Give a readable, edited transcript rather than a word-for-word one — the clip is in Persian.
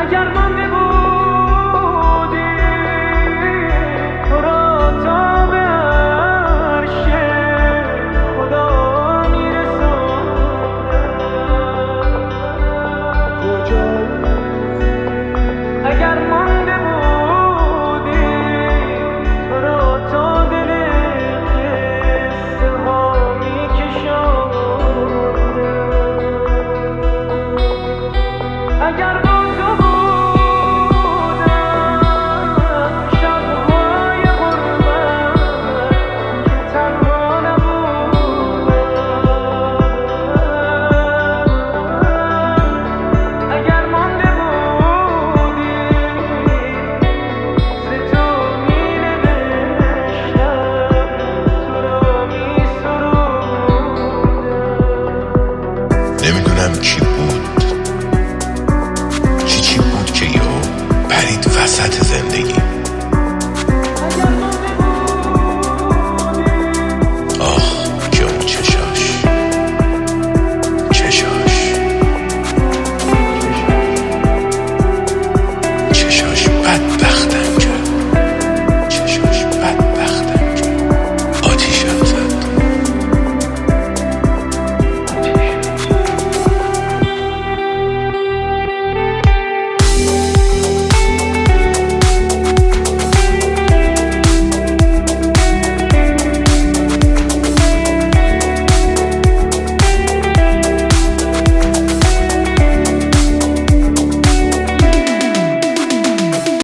اگر مانده بودی تو را تا به عرش خدا میرساندم. اگر مانده بودی تو را تا دل قصه ها میکشاندم. اگر با تو بودم شب‌های غربت که تنها نبودم. اگر مانده بودی ز تو می‌نوشتم تو را می‌سرودم. نمیدونم کی بود، چی بود که یهو پرید وسط زندگی.